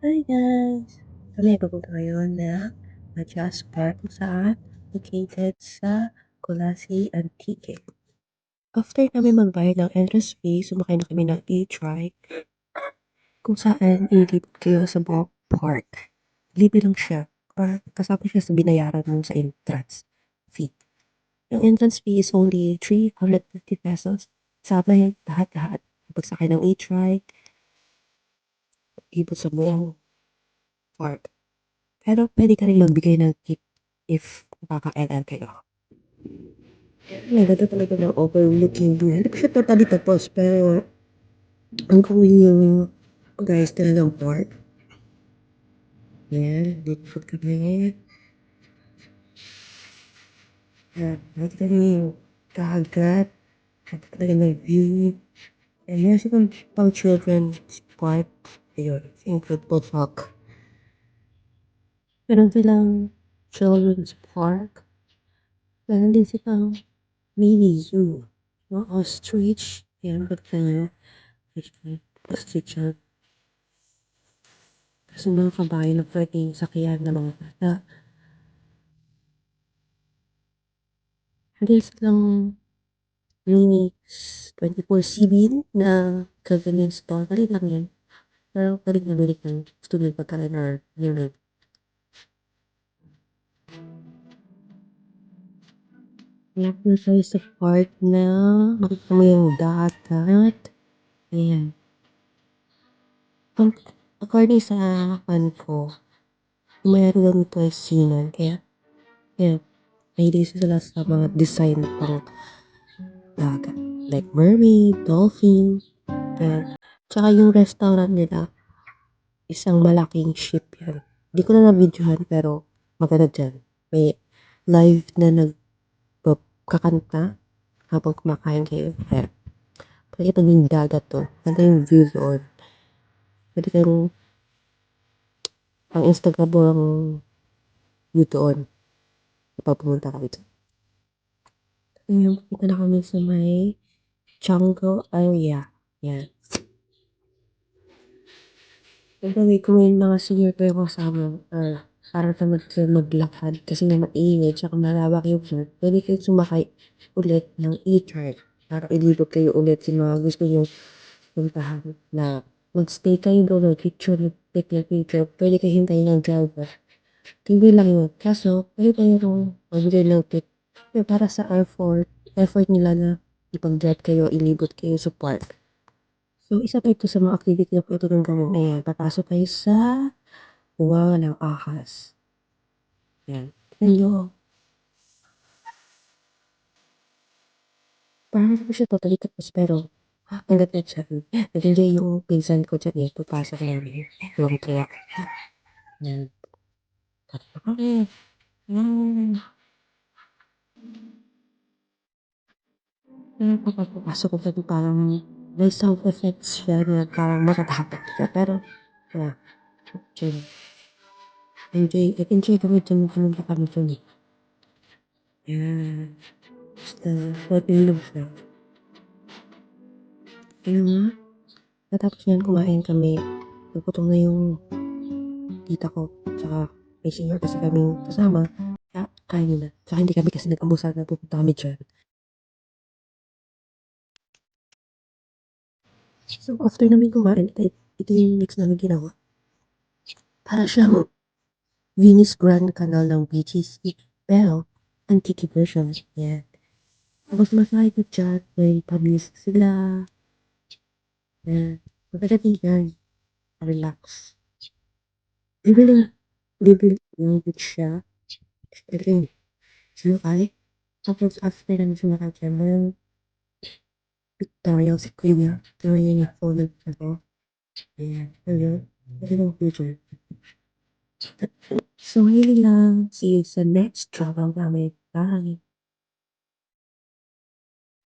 Hi guys! Kami ay pupunta ngayon na Jasper kung saan located sa Colasi Antique. After namin magbayad ng entrance fee, sumakay na kami ng e-trike kung saan ililibot kayo sa buong park. Libre lang siya or kasama siya sa binayaran mo sa entrance fee. Yung entrance fee is only 350 pesos. Kasama yung lahat-lahat. Pagsakay ng e-trike, ibot sa buong park. Pero pwede ka rin magbigay ng tip if nakaka-LL kayo. Ang ganda talaga ng overlooking view. Hindi pa siya totally tapos, pero ang cool yung guys nila ng park. Yan, dito kami. Yan, nakita niyo yung kahagat. Nakita talaga ng view. And meron silang pang children's park. Ayun, Incredible Park. Meron silang children's park. Meron din silang mini zoo. No, ostrich. Yan, ba't kaya? Ostrich yan. Kasi mga kabayo na pwedeng sakyan ng mga bata. Hindi silang mini 24/7 na convenience store. Mali lang yan. Pero pwedeng nabili ng student pagkain or yun. Malapit na tayo sa park na makita mo yung dagat. Ayan. According sa fan ko, mayroon lang ito ay sinan. Kaya mahilig sila sa mga design pang dagat. Like mermaid, dolphin, and tsaka yung restaurant nila, isang malaking ship yan. Hindi ko na na-videohan pero maganda dyan. May live na nagkakanta habang kumakain kayo. Kaya, pakita yung dagat to. Ganda yung view doon. Pwede kayong ang Instagram mo ang view doon. Kapag pumunta ka dito. Ngayon, punta na kami sa may jungle area. Yan. Pero kung may mga senior kayo kasama, para tamad kayo maglakad kasi nga maingay tsaka malawak yung park, pwede kayo sumakay ulit ng e-trike para ilibot kayo ulit sa mga gusto nyo puntahan na magstay kayo doon, take your picture, pwede kayo hintayin ng driver. Tingin lang yun. Kaso, pwede kayo nung magbigay ng tip. Pero para sa effort nila na ipag-drive kayo, ilibot kayo sa park. So, isa pa ito sa mga activity na pwede kong gawin. Ayan, papasok kayo sa buwangan ng ahas. Ayan. Tignan nyo. Parang hindi ko siya totally tapos, pero ang ganda siya. Nag-enjoy yung pinsan ko dyan eh. Papasok na rin. Yung kaya. Ayan. Okay. Papasok ko dyan parang may sound effects siya na parang matatakot siya. Pero, yeah. Chill. Enjoy kami dyan. Pumunta kami dyan eh. Ayan. Basta, mag-ilog siya. Ayun nga. Natapos niyan, kumain kami. Nagputong na yung tita ko. Tsaka may senior kasi kaming kasama. Kaya kain na. Tsaka hindi kami kasi nag-abusan na pupunta kami dyan. So after namin kumain, ito yung next namin ginawa. Para siyang Venus Grand Canal ng BGC. Pero, antique version. Yan. Tapos masaya ko dyan. May pag-music sila. Yan. Maganda din yan. Relax. Libre yung beach siya. Ito yung sumakay. Tapos after namin sumakay dyan, may pictorial si Kuya. Ito yung phone ko. Ayan. Ayun. Ito yung future. So, yun lang. See you sa next travel namin. Bye!